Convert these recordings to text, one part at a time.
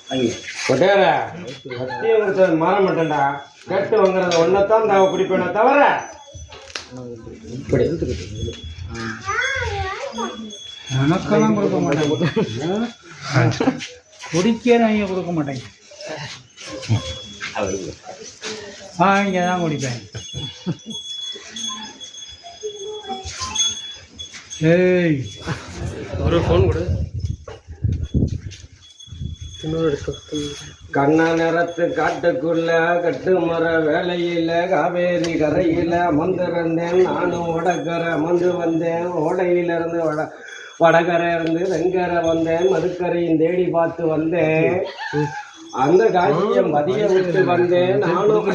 கொட்டையார சத்தியம் கொடுத்தது மாற மாட்டேன்டா. கேட்டு வாங்குறத ஒன்னத்தான் நான் குடிப்பேனே தவிர இப்படி எனக்கெல்லாம் கொடுக்க மாட்டேன். குடிக்க நான் கொடுக்க மாட்டேங்க. இங்கே தான் குடிப்பேன். ஏய் ஒரு ஃபோன் கொடு. கண்ணா நேரத்து காட்டுக்குள்ள கட்டு மர வேலையில காவேரி கரையில அமர்ந்திருந்தேன். நானும் வடகரை அமர்ந்து வந்தேன். ஓடையிலிருந்து வடகரை இருந்து வெங்கரை வந்தேன். மதுக்கரையும் தேடி பார்த்து வந்தேன். அந்த காட்சியை மதிய விட்டு வந்தேன். நானும்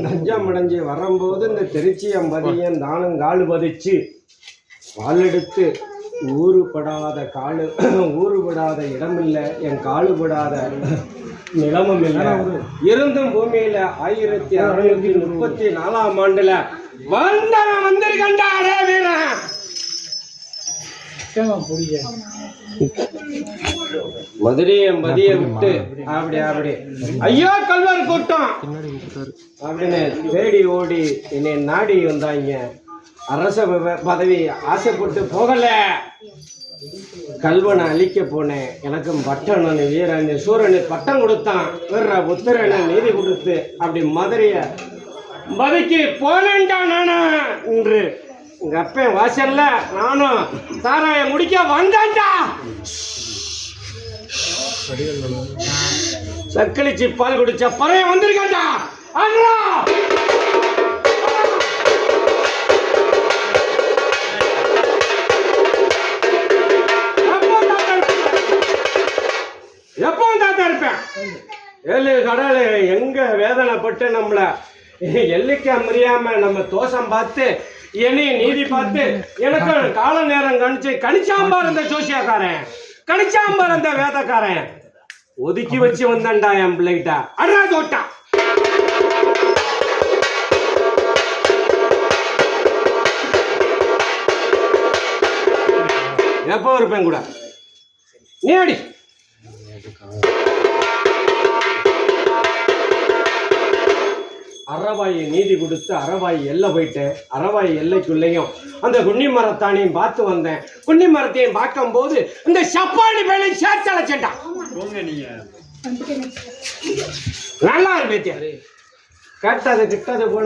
நஞ்சம் அடைஞ்சி வரும்போது இந்த திருச்சியம் மதியம் நானும் காலு பதிச்சு வாழெடுத்து ஊறுபடாத இடமில்லை, என் காலுபடாத நிலமும் இல்லை. இருந்தும் பூமியில 1634ஆம் ஆண்டுல வந்தவன் வந்திருக்கண்டாரே வீரன். மதுரையை மதிய விட்டு அப்படி ஐயோ கல்வர் கூட்டம் அப்படின்னு தேடி ஓடி என்னை நாடி வந்தாங்க. அரச பதவி ஆசைப்பட்டு போகல, கல்வனை அழிக்க போனேன். எனக்கும் பட்டணன் வீரன் சூரனு பட்டம் கொடுத்தான். வீர புத்திரனை நீதி கொடுத்து அப்படி மதுரைய மதுரைக்கு போனேன்டா நானா என்று எங்க அப்பன் வாசல்ல நானும் தாராய முடிக்க வந்தேன்டா. சக்களிச்சு பால் குடிச்ச பறைய வந்திருக்கேன்டா. அண்ணா எப்போ தாத்தா இருப்பேன். ஏழு கடல் எங்க வேதனைப்பட்டு நம்மள எல்லைக்கு முடியாம நம்ம தோஷம் பார்த்து என்னையும் நீதி பார்த்து எனக்கு கால நேரம் கணிச்சாம்பார் இந்த ஜோசியாக்காரன், கணிச்சாம்பார் இந்த வேதக்காரன் ஒதுக்கி வச்சு வந்தேன்டா என் பிள்ளைகிட்ட. அண்ணா தோட்டா எப்போ இருப்பேன் கூட நீ அடி. அறவாயை நீதி கொடுத்து அறவாய் எல்லை போயிட்டேன். அறவாய் எல்லைக்குள்ளேயும் அந்த குன்னி மரத்தானையும் பார்த்து வந்தேன். குன்னி மரத்தையும் பார்க்கும் போது இந்த சப்பாடி வேலையும் சேர்த்து அழைச்சேன்டா. நல்லா இருப்பேத்தியா கேட்டது கிட்டது போல